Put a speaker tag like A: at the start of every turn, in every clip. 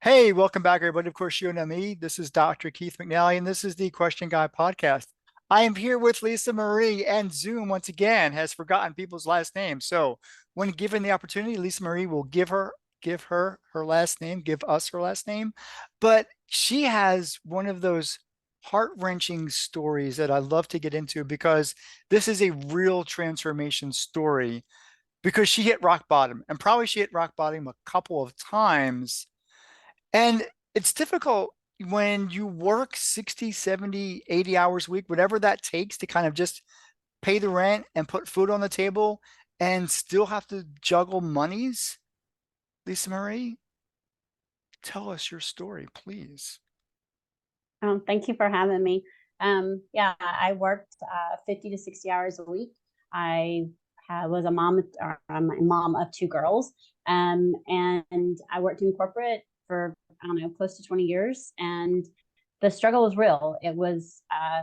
A: Hey, welcome back, everybody. Of course, you know me. This is Dr. Keith McNally, and this is the Question Guy podcast. I am here with Lisa Marie, and Zoom once again has forgotten people's last names. So, when given the opportunity, Lisa Marie will give her her last name, give us her last name. But she has one of those heart-wrenching stories that I love to get into because this is a real transformation story because she hit rock bottom, and probably she hit rock bottom a couple of times, and it's difficult when you work 60, 70, 80 hours a week, whatever that takes to kind of just pay the rent and put food on the table and still have to juggle monies. Lisa Marie, tell us your story, please.
B: Thank you for having me. Yeah, I worked 50 to 60 hours a week. Was I'm a mom of two girls, and I worked in corporate for, I don't know, close to 20 years. And the struggle was real. It was, I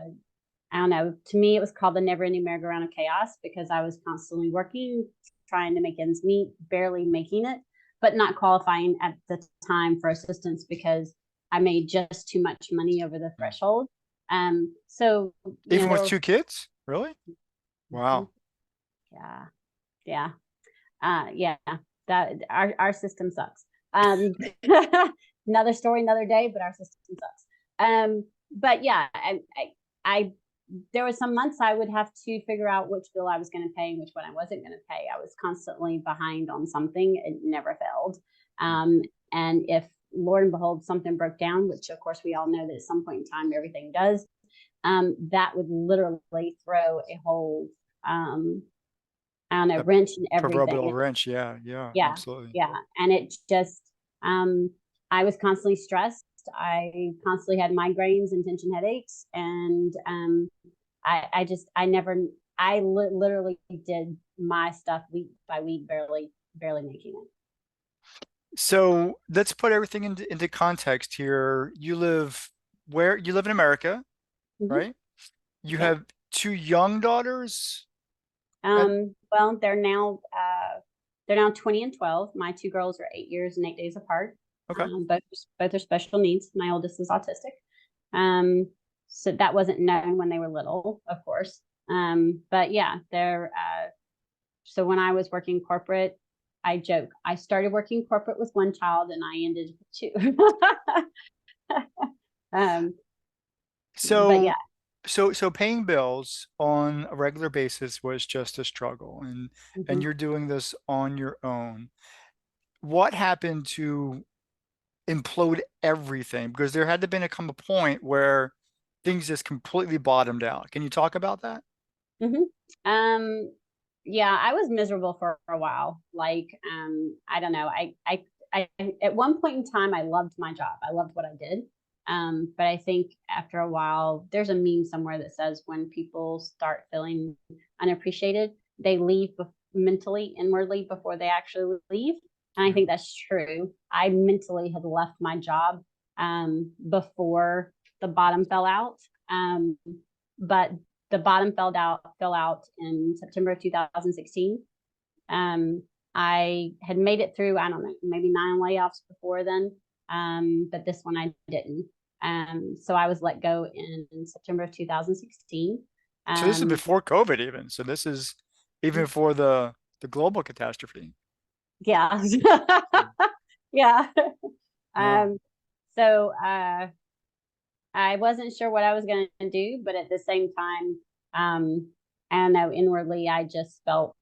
B: don't know, to me, it was called the never ending merry-go-round of chaos because I was constantly working, trying to make ends meet, barely making it, but not qualifying at the time for assistance because I made just too much money over the threshold. So,
A: Even
B: there
A: with
B: were,
A: two kids? Really?
B: Mhm.
A: Wow.
B: Yeah, yeah, yeah, that our system sucks. Um, another story, another day, but our system sucks. But yeah, I there was some months I would have to figure out which bill I was going to pay and which one I wasn't going to pay. I was constantly behind on something. It never failed. Um, and if, Lord and behold, something broke down, which of course we all know that at some point in time everything does, that would literally throw a whole, um, I don't know,
A: A
B: wrench in
A: proverbial
B: everything.
A: wrench. Yeah, yeah,
B: Yeah,
A: absolutely.
B: yeah. And it just, I was constantly stressed. I constantly had migraines and tension headaches. And I never, literally did my stuff week by week, barely making it.
A: So let's put everything into context here. You live in America,
B: Mm-hmm.
A: right? You
B: Yeah.
A: have two young daughters. And
B: Well, they're now 20 and 12. My two girls are 8 years and 8 days apart.
A: okay.
B: Both are special needs. My oldest is autistic. Um, so that wasn't known when they were little, of course. But yeah, so when I was working corporate, I joke, I started working corporate with one child and I ended with two. um, but yeah.
A: So paying bills on a regular basis was just a struggle, and
B: Mhm.
A: you're doing this on your own. What happened to implode everything? Because there had to been come a point where things just completely bottomed out. Can you talk about that?
B: Hmm. Um, yeah, I was miserable for a while. Like, I don't know. I, at one point in time, I loved my job. I loved what I did. But I think after a while, there's a meme somewhere that says when people start feeling unappreciated, they leave mentally, inwardly before they actually leave. And I
A: Right.
B: think that's true. I mentally had left my job, before the bottom fell out. But the bottom fell out in September of 2016. Um, I had made it through, I don't know, maybe 9 layoffs before then, but this one I didn't. So I was let go in September of 2016.
A: So this is
B: Um,
A: before COVID even. So this is even before the global catastrophe.
B: yeah, yeah.
A: Wow.
B: Um, so I wasn't sure what I was going to do, but at the same time, I don't know, inwardly, I just felt,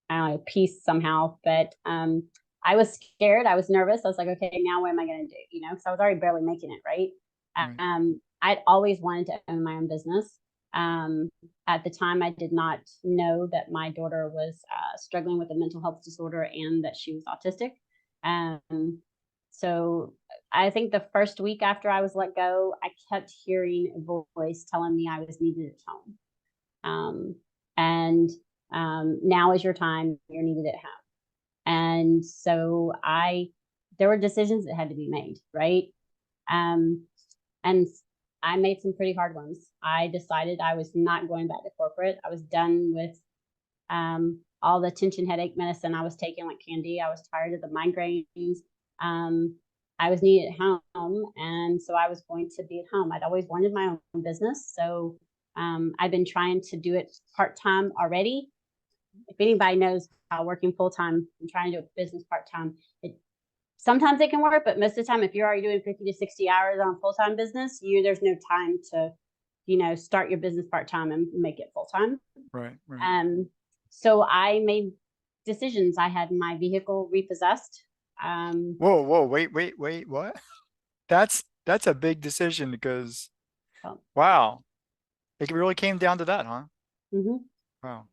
B: I don't know, peace somehow. But I was scared. I was nervous. I was like, okay, now what am I going to do? Because I was already barely making it, right?
A: Right.
B: I'd always wanted to own my own business. Um, at the time, I did not know that my daughter was struggling with a mental health disorder and that she was autistic. Um, so I think the first week after I was let go, I kept hearing a voice telling me I was needed at home. Um, and Now is your time. You're needed at home. And so there were decisions that had to be made, right? Um, and I made some pretty hard ones. I decided I was not going back to corporate. I was done with all the tension headache medicine I was taking like candy. I was tired of the migraines. Um, I was needed at home, and so I was going to be at home. I'd always wanted my own business, so I've been trying to do it part-time already. If anybody knows how working full-time and trying to do a business part-time, sometimes it can work, but most of the time, if you're already doing 50 to 60 hours on a full-time business, there's no time to, start your business part-time and make it full-time.
A: Right. Right.
B: So I made decisions. I had my vehicle repossessed.
A: Whoa, wait, what? That's a big decision because
B: Well,
A: wow, it really came down to that, huh?
B: mhm.
A: Wow.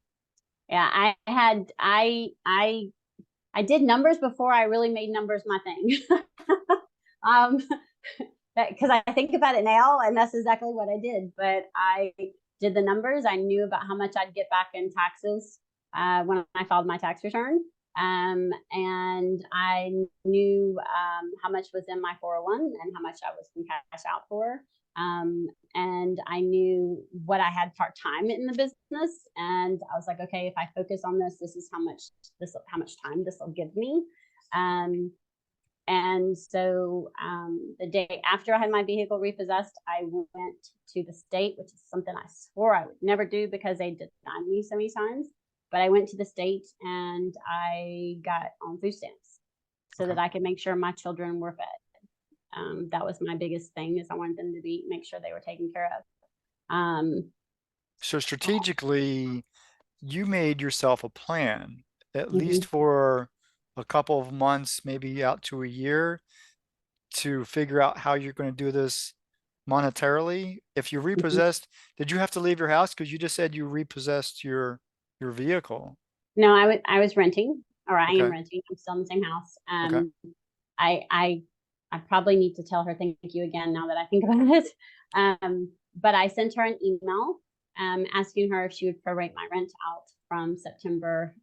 B: Yeah, I did numbers before I really made numbers my thing. um, because I think about it now, and that's exactly what I did. But I did the numbers. I knew about how much I'd get back in taxes when I filed my tax return. And I knew how much was in my 401 and how much I was going to cash out for. And I knew what I had part time in the business, and I was like, okay, if I focus on this, this is how much time this will give me. And so the day after I had my vehicle repossessed, I went to the state, which is something I swore I would never do because they denied me so many times. But I went to the state and I got on food stamps so
A: Okay.
B: that I could make sure my children were fed. That was my biggest thing, is I wanted them to make sure they were taken care of.
A: So strategically, you made yourself a plan, at least
B: Mhm.
A: for a couple of months, maybe out to a year, to figure out how you're going to do this monetarily. If you
B: Mhm.
A: repossessed, did you have to leave your house? Because you just said you repossessed your vehicle.
B: No, I was renting, or I am
A: Okay.
B: renting. I'm still in the same house.
A: Okay.
B: I I I probably need to tell her thank you again now that I think about it. But I sent her an email asking her if she would prorate my rent out from September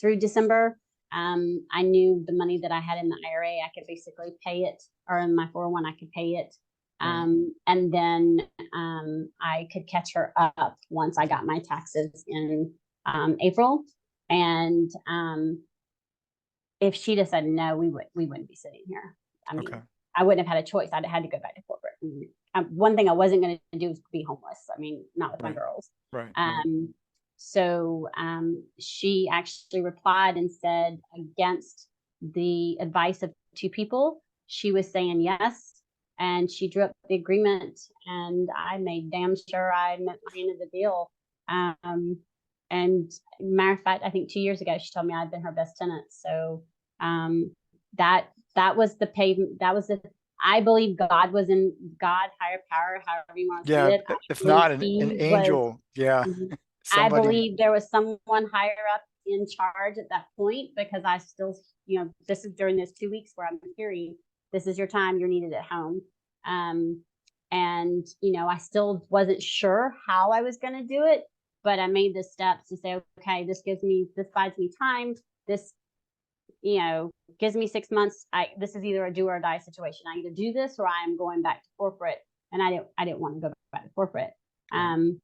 B: through December. I knew the money that I had in the IRA, I could basically pay it, or in my 401, I could pay it.
A: Right.
B: And then I could catch her up once I got my taxes in April. And if she'd have said no, we wouldn't be sitting here. I
A: Okay.
B: mean, I wouldn't have had a choice. I'd have had to go back to corporate. One thing I wasn't going to do was be homeless. I mean, not with my
A: Right.
B: girls.
A: Right. Right.
B: So she actually replied and said, against the advice of two people, she was saying yes. And she drew up the agreement, and I made damn sure I met my end of the deal. And matter of fact, I think 2 years ago, she told me I'd been her best tenant. So um, that was the pavement. That was the. I believe God was in God, higher power, however you want to see
A: Yeah.
B: it. I
A: If
B: believe
A: not an
B: He was.
A: angel, yeah,
B: Mhm. I
A: somebody.
B: believe there was someone higher up in charge at that point, because I still, this is during those 2 weeks where I'm hearing, this is your time, you're needed at home. Um, and, I still wasn't sure how I was going to do it, but I made the steps to say, okay, this buys me time. This, gives me 6 months. This is either a do or die situation. I either do this or I am going back to corporate. And I didn't want to go back to corporate.
A: Right.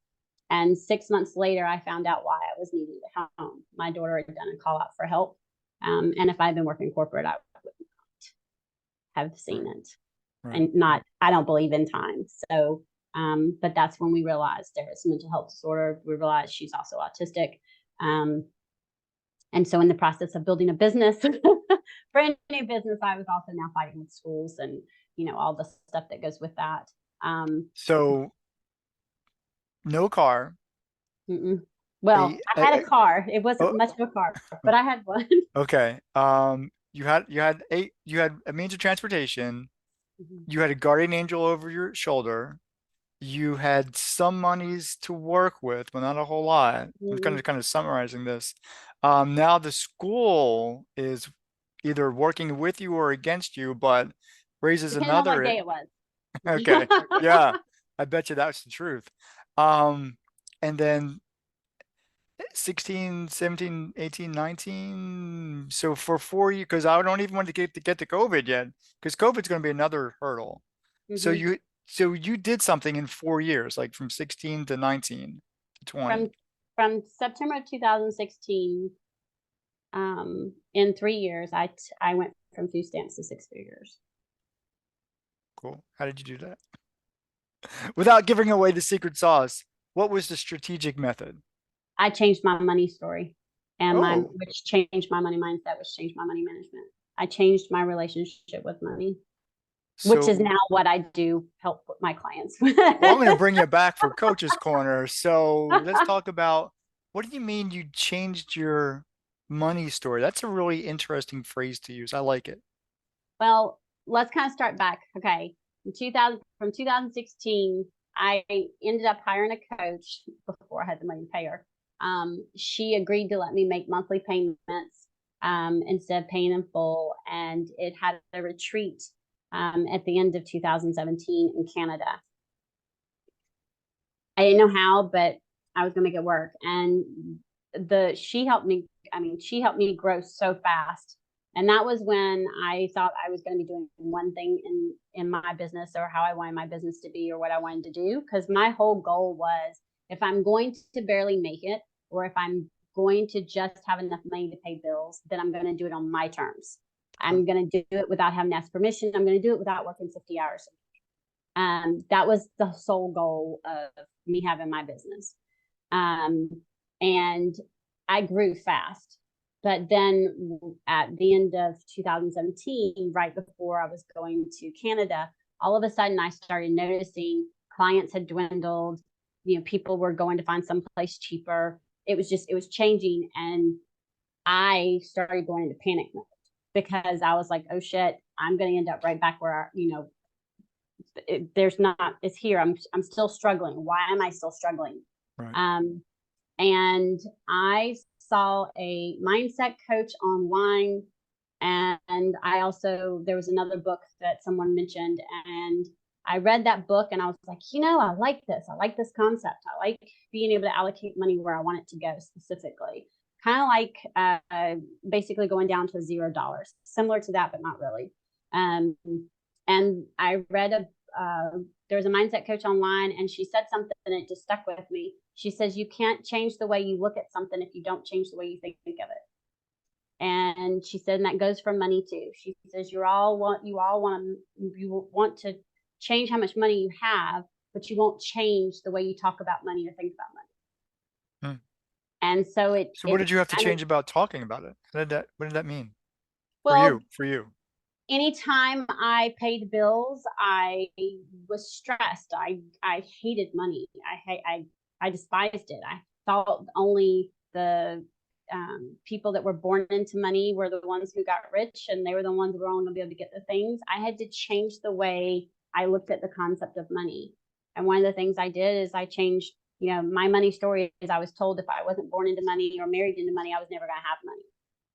B: And 6 months later, I found out why I was needed at home. My daughter had done a call out for help. And if I had been working corporate, I would not have
A: Right.
B: seen it.
A: Right.
B: And not, I don't believe in time. So, but that's when we realized there was mental health disorder. We realized she's also autistic. And so in the process of building a business, brand new business, I was also now fighting with schools and, all the stuff that goes with that.
A: So no car.
B: Mm-mm. Well, I had a car. It wasn't
A: Oh,
B: much of a car, but I had one.
A: okay. You had a means of transportation.
B: Mhm.
A: You had a guardian angel over your shoulder. You had some monies to work with, but not a whole lot. I'm
B: Mhm.
A: kind of summarizing this. Now the school is either working with you or against you, but raises
B: Depending on what
A: another.
B: day it was.
A: Okay, yeah, I bet you that's the truth. And then 16, 17, 18, 19. So for 4 years, because I don't even want to get to COVID yet, because COVID's going to be another hurdle. So
B: Mhm.
A: you did something in 4 years, like from 16 to 19 to 20.
B: From from September of 2016, in 3 years, I went from food stamps to six figures.
A: Cool. How did you do that? Without giving away the secret sauce, what was the strategic method?
B: I changed my money story and
A: Oh,
B: which changed my money mindset, which changed my money management. I changed my relationship with money, which is
A: so
B: now what I do help with my clients.
A: well, I'm going to bring you back for Coach's Corner. So let's talk about what do you mean you changed your money story? That's a really interesting phrase to use. I like it.
B: Well, let's kind of start back. Okay. In 2000, from 2016, I ended up hiring a coach before I had the money to pay her. She agreed to let me make monthly payments instead of paying in full. And it had a retreat at the end of 2017 in Canada. I didn't know how, but I was going to make it work. And she helped me. I mean, she helped me grow so fast. And that was when I thought I was going to be doing one thing in my business, or how I wanted my business to be, or what I wanted to do. Because my whole goal was, if I'm going to barely make it, or if I'm going to just have enough money to pay bills, then I'm going to do it on my terms.
A: Okay.
B: I'm going to do it without having to ask permission. I'm going to do it without working 50 hours. That was the sole goal of me having my business. And I grew fast. But then at the end of 2017, right before I was going to Canada, all of a sudden I started noticing clients had dwindled. People were going to find someplace cheaper. It was changing. And I started going into panic mode because I was like, oh shit, I'm going to end up right back where, it's here. I'm still struggling. Why am I still struggling?
A: Right.
B: Um, and I saw a mindset coach online, and there was another book that someone mentioned, and I read that book and I was like, I like this. I like this concept. I like being able to allocate money where I want it to go specifically. Kind of like basically going down to $0, similar to that, but not really. And I read there was a mindset coach online, and she said something and it just stuck with me. She says, you can't change the way you look at something if you don't change the way you think of it. And she said, and that goes for money too. She says, you all want to change how much money you have, but you won't change the way you talk about money or think about money.
A: Hmm.
B: And so
A: So what did you have to
B: kind of,
A: change about talking about it? What did that mean for
B: well,
A: you? For you?
B: anytime I paid bills, I was stressed. I hated money. I despised it. I thought only the people that were born into money were the ones who got rich, and they were the ones who were only going to be able to get the things. I had to change the way I looked at the concept of money. And one of the things I did is I changed, my money story is, I was told if I wasn't born into money or married into money, I was never going to have money.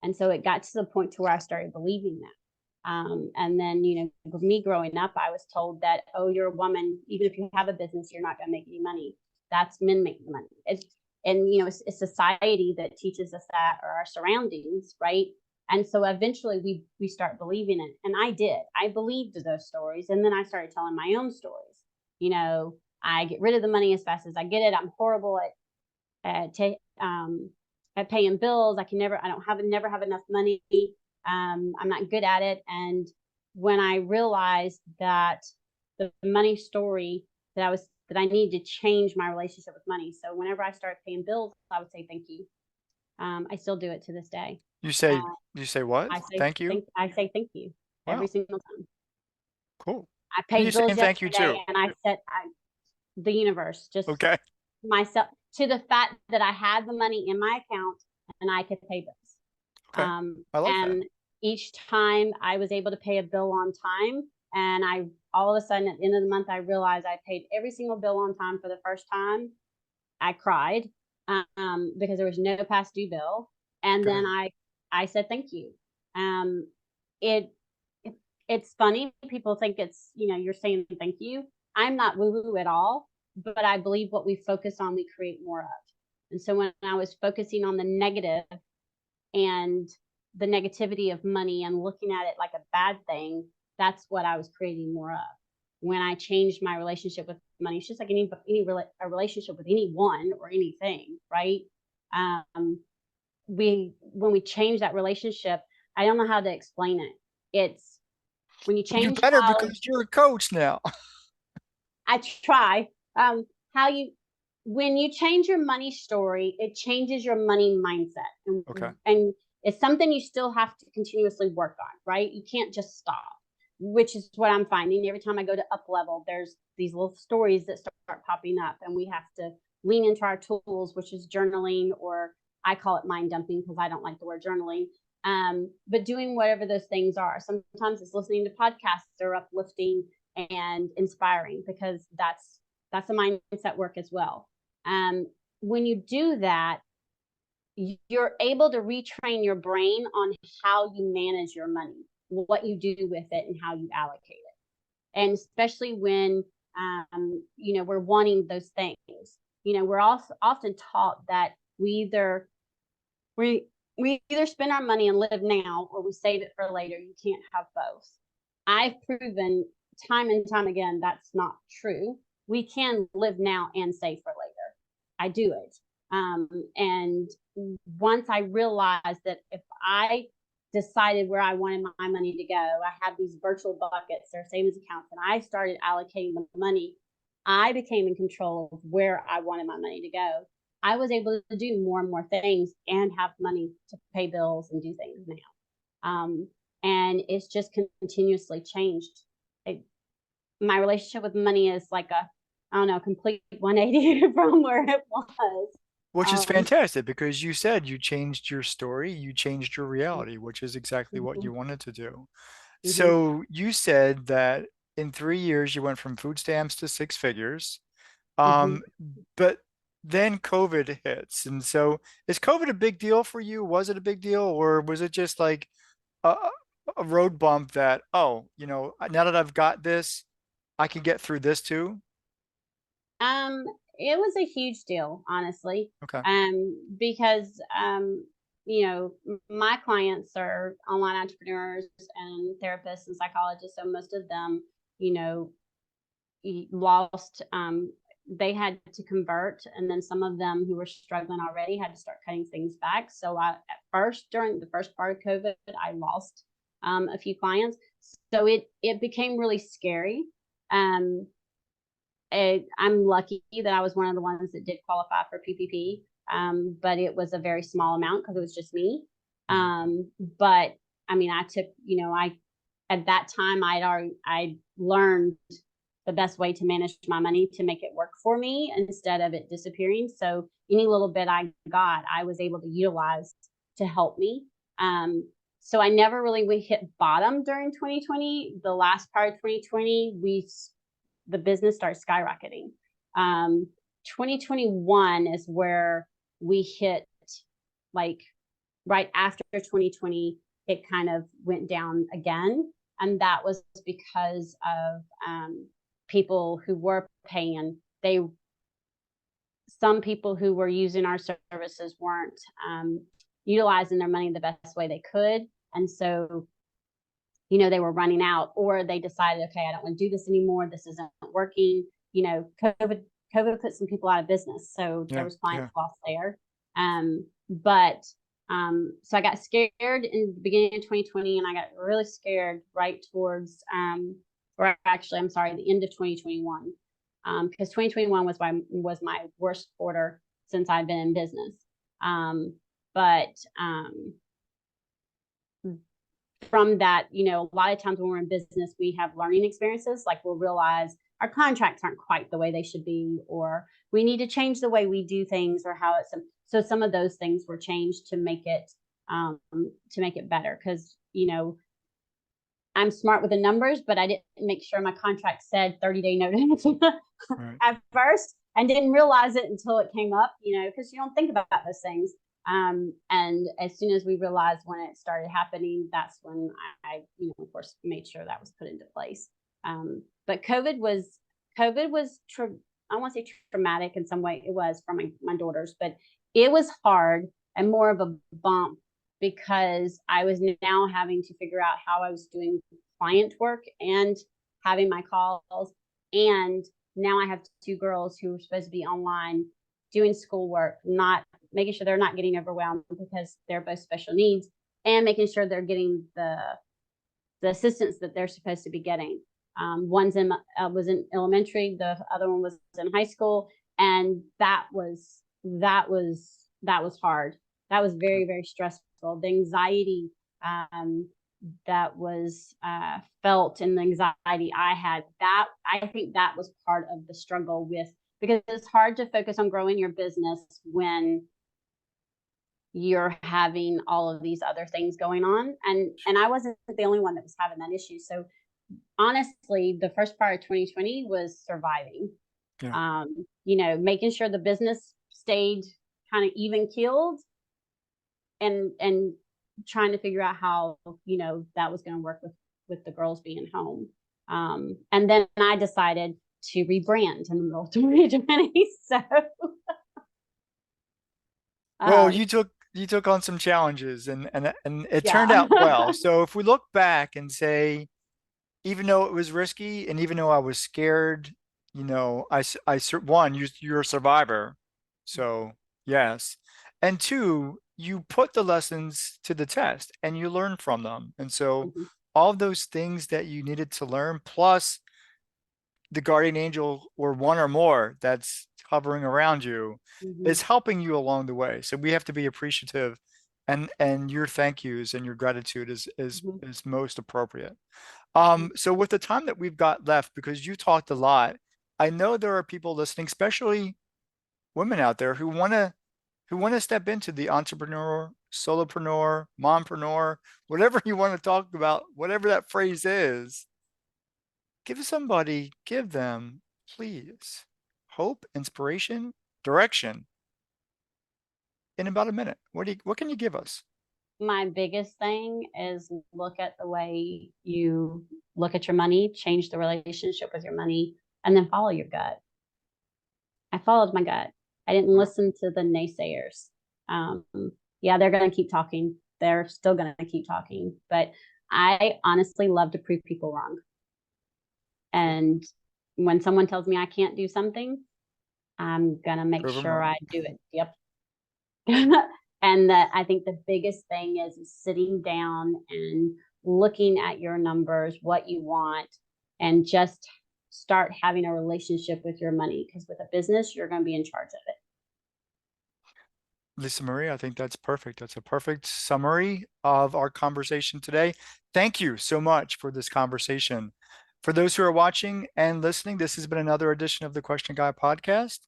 B: And so it got to the point to where I started believing that. And then, with me growing up, I was told that, oh, you're a woman. Even if you have a business, you're not going to make any money. That's men make the money. It's society that teaches us that, or our surroundings, right? And so eventually we start believing it. And I did. I believed those stories. And then I started telling my own stories. I get rid of the money as fast as I get it. I'm horrible at paying bills. Never have enough money. I'm not good at it. And when I realized that the money story that I needed to change my relationship with money. So whenever I start paying bills, I would say thank you. I still do it to this day.
A: You
B: Uh,
A: say you say what? Thank you.
B: I say thank you every
A: Wow.
B: single time.
A: Cool.
B: I
A: Who are you
B: paid bills
A: saying thank you
B: yesterday,
A: to?
B: and I said, the universe, just
A: Okay.
B: myself, to the fact that I had the money in my account and I could pay bills.
A: Okay. I like that.
B: And each time I was able to pay a bill on time, and all of a sudden at the end of the month, I realized I paid every single bill on time for the first time. I cried because there was no past due bill. And then
A: Good.
B: I said, thank you. Um, it, it's funny. People think you're saying thank you. I'm not woo woo at all, but I believe what we focus on, we create more of. And so when I was focusing on the negative and the negativity of money and looking at it like a bad thing, that's what I was creating more of. When I changed my relationship with money, it's just like a relationship with anyone or anything, right? When we change that relationship, I don't know how to explain it. When you
A: You
B: change
A: better,
B: how
A: because you're a coach now.
B: I try, how you when you change your money story, it changes your money mindset,
A: Okay.
B: and it's something you still have to continuously work on, right? You can't just stop, which is what I'm finding. Every time I go to up level, there's these little stories that start popping up, and we have to lean into our tools, which is journaling, or I call it mind dumping because I don't like the word journaling. But doing whatever those things are. Sometimes it's listening to podcasts that are uplifting and inspiring, because that's a mindset work as well. When you do that, you're able to retrain your brain on how you manage your money, what you do with it, and how you allocate it. And especially when we're wanting those things. We're also often taught that we we either spend our money and live now, or we save it for later. You can't have both. I've proven time and time again that's not true. We can live now and save for later. I do it. And once I realized that if I decided where I wanted my money to go, I had these virtual buckets or savings accounts, and I started allocating the money, I became in control of where I wanted my money to go. I was able to do more and more things and have money to pay bills and do things now. And it's just continuously changed. My relationship with money is like I don't know, complete 180 from where it was.
A: Which is
B: Um,
A: fantastic, because you said you changed your story, you changed your reality, which is exactly what you
B: mhm,
A: wanted to do.
B: mhm,
A: So you said that in 3 years you went from food stamps to six figures.
B: mhm.
A: Um, but then COVID hits. And so is COVID a big deal for you? Was it a big deal, or was it just like a, a road bump that, oh, now that I've got this, I can get through this too?
B: Um, it was a huge deal, honestly,
A: Okay.
B: because my clients are online entrepreneurs and therapists and psychologists, so most of them, you know, lost. They had to convert, and then some of them who were struggling already had to start cutting things back. So at first, during the first part of COVID, I lost a few clients. So it became really scary. Um, I'm lucky that I was one of the ones that did qualify for PPP, but it was a very small amount because it was just me.
A: Mhm.
B: But I mean, I took, I at that time I learned the best way to manage my money to make it work for me instead of it disappearing. So any little bit I got, I was able to utilize to help me. So I never really hit bottom during 2020. The last part of 2020, the business starts skyrocketing. Um, 2021 is where we hit, like, right after 2020, it kind of went down again. And that was because of people who were paying. Some people who were using our services weren't utilizing their money the best way they could. And so they were running out, or they decided, okay, I don't want to do this anymore. This isn't working. COVID put some people out of business. So there
A: Yeah.
B: was
A: Yeah.
B: clients lost there. But so I got scared in the beginning of 2020, and I got really scared right towards, or actually, I'm sorry, the end of 2021. Because 2021 was my worst quarter since I've been in business. But from that, a lot of times when we're in business, we have learning experiences. Like, we'll realize our contracts aren't quite the way they should be, or we need to change the way we do things, or how it's. So some of those things were changed to make it better. Because I'm smart with the numbers, but I didn't make sure my contract said 30-day notice
A: Right.
B: at first, and didn't realize it until it came up. Because you don't think about those things. And as soon as we realized when it started happening, that's when of course, made sure that was put into place. But COVID was, I want to say traumatic in some way. It was for my daughters, but it was hard and more of a bump, because I was now having to figure out how I was doing client work and having my calls. And now I have two girls who are supposed to be online doing schoolwork, not making sure they're not getting overwhelmed because they're both special needs, and making sure they're getting the the assistance that they're supposed to be getting. One's in was in elementary, the other one was in high school, and that was hard. That was very, very stressful. The anxiety that was felt, and the anxiety I had, that I think that was part of the struggle with, because it's hard to focus on growing your business when you're having all of these other things going on. And I wasn't the only one that was having that issue. So honestly, the first part of 2020 was surviving.
A: Yeah.
B: Making sure the business stayed kind of even keeled, and trying to figure out how, that was going to work with the girls being home. And then I decided to rebrand in the middle of 2020. So
A: Well, you took on some challenges, and it turned
B: yeah.
A: out well. So if we look back and say, even though it was risky, and even though I was scared, one, you're a survivor. So yes. And two, you put the lessons to the test and you learn from them. And so
B: Mhm,
A: all of those things that you needed to learn, plus the guardian angel or one or more that's hovering around you,
B: mhm,
A: is helping you along the way. So we have to be appreciative, and your thank yous and your gratitude
B: mhm,
A: is most appropriate.
B: mhm,
A: So with the time that we've got left, because you talked a lot, I know there are people listening, especially women out there who want to step into the entrepreneur, solopreneur, mompreneur, whatever you want to talk about, whatever that phrase is. Give them, please, hope, inspiration, direction in about a minute. What can you give us?
B: My biggest thing is look at the way you look at your money, change the relationship with your money, and then follow your gut. I followed my gut. I didn't
A: Wow.
B: listen to the naysayers. Um, yeah, they're going to keep talking. They're still going to keep talking. But I honestly love to prove people wrong.
A: Cool.
B: And when someone tells me I can't do something, I'm going to make
A: Prove them
B: sure I
A: wrong.
B: do it. Yep. And that, I think the biggest thing is sitting down and looking at your numbers, what you want, and just start having a relationship with your money, because with a business you're going to be in charge of it.
A: Lisa Marie, I think that's perfect. That's a perfect summary of our conversation today. Thank you so much for this conversation. For those who are watching and listening, this has been another edition of the Question Guy podcast.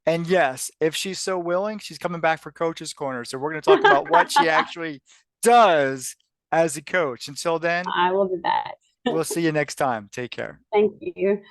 A: And yes, if she's so willing, she's coming back for Coach's Corner. So we're going to talk about what she actually does as a coach. Until then,
B: I will do that.
A: we'll see you next time. Take care.
B: Thank you.